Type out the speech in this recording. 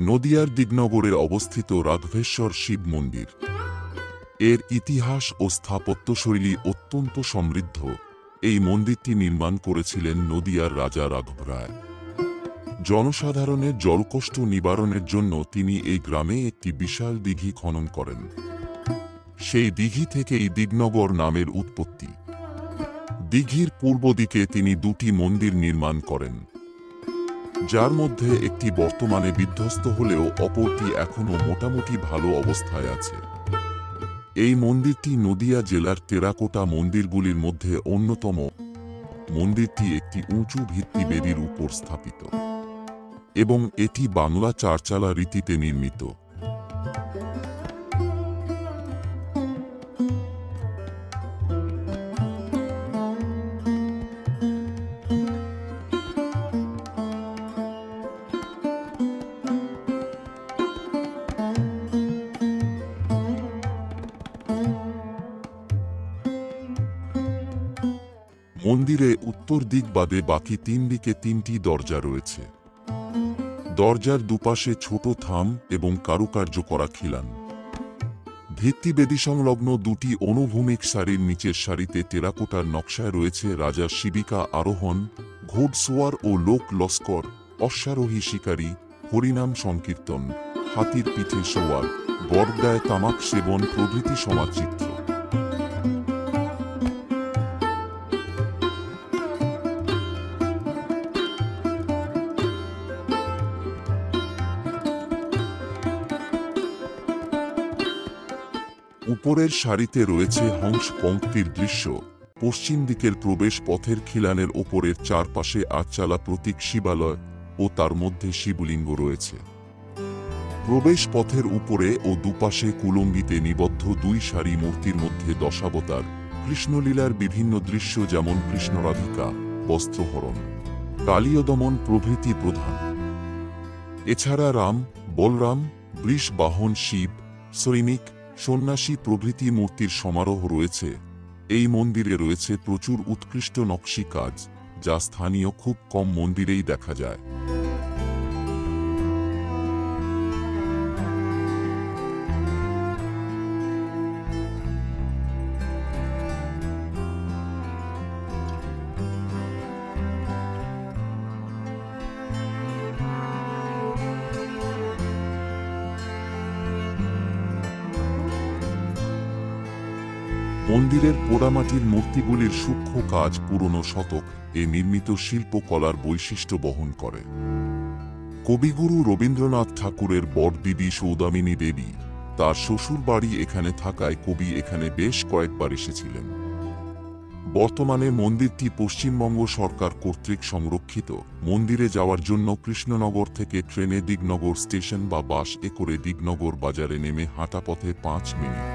নদিয়ার দিগনগরে অবস্থিত রাঘবেশ্বর শিব মন্দির। এর ইতিহাস ও স্থাপত্যশৈলী অত্যন্ত সমৃদ্ধ। এই মন্দিরটি নির্মাণ করেছিলেন নদিয়ার রাজা রাঘব রায়। জনসাধারণের জলকষ্ট নিবারণের জন্য তিনি এই গ্রামে একটি বিশাল দিঘি খনন করেন। সেই দিঘি থেকেই দিগনগর নামের উৎপত্তি। দিঘির পূর্ব দিকে তিনি দুটি মন্দির নির্মাণ করেন, যার মধ্যে একটি বর্তমানে বিধ্বস্ত হলেও অপরটি এখনও মোটামুটি ভালো অবস্থায় আছে। এই মন্দিরটি নদিয়া জেলার টেরাকোটা মন্দিরগুলির মধ্যে অন্যতম। মন্দিরটি একটি উঁচু ভিত্তিবেদির উপর স্থাপিত এবং এটি বাংলা চারচালা রীতিতে নির্মিত। মন্দিরে উত্তর দিক বাদে বাকি তিন দিকে তিনটি দরজা রয়েছে। দরজার দুপাশে ছোট থাম এবং কারুকার্য করা খিলান। ভিত্তিবেদি সংলগ্ন দুটি অনুভূমিক সারির নিচের সারিতে টেরাকোটার নকশায় রয়েছে রাজার শিবিকা আরোহণ, ঘোড়সওয়ার ও লোক লস্কর, অশ্বারোহী শিকারী, হরিনাম সংকীর্তন, হাতির পিঠে সওয়ার, বরগায় তামাক সেবন প্রভৃতি সমাজচিত্র। উপরের সারিতে রয়েছে হংস পঙ্ক্তির দৃশ্য। পশ্চিম দিকের প্রবেশ পথের খিলানের ওপরের চারপাশে আটচালা প্রতীক শিবালয় ও তার মধ্যে শিবলিঙ্গ রয়েছে। প্রবেশ পথের উপরে ও দুপাশে কুলঙ্গিতে নিবদ্ধ দুই সারি মূর্তির মধ্যে দশাবতার, কৃষ্ণলীলার বিভিন্ন দৃশ্য যেমন কৃষ্ণরাধিকা, বস্ত্রহরণ, কালীয়দমন প্রভৃতি প্রধান। এছাড়া রাম, বলরাম, বৃষবাহন শিব, সৈনিক, সন্ন্যাসী প্রভৃতি মূর্তির সমারোহ রয়েছে। এই মন্দিরে রয়েছে প্রচুর উৎকৃষ্ট নকশি কাজ, যা স্থানীয় খুব কম মন্দিরেই দেখা যায়। মন্দিরের পোড়ামাটির মূর্তিগুলির সূক্ষ্ম কাজ পুরনো শতক এ নির্মিত শিল্পকলার বৈশিষ্ট্য বহন করে। কবিগুরু রবীন্দ্রনাথ ঠাকুরের বড়দিদি সৌদামিনী দেবী, তার শ্বশুর বাড়ি এখানে থাকায় কবি এখানে বেশ কয়েকবার এসেছিলেন। বর্তমানে মন্দিরটি পশ্চিমবঙ্গ সরকার কর্তৃক সংরক্ষিত। মন্দিরে যাওয়ার জন্য কৃষ্ণনগর থেকে ট্রেনে দিগনগর স্টেশন বা বাস এ করে দিগনগর বাজারে নেমে হাঁটা পথে 5 মিনিট।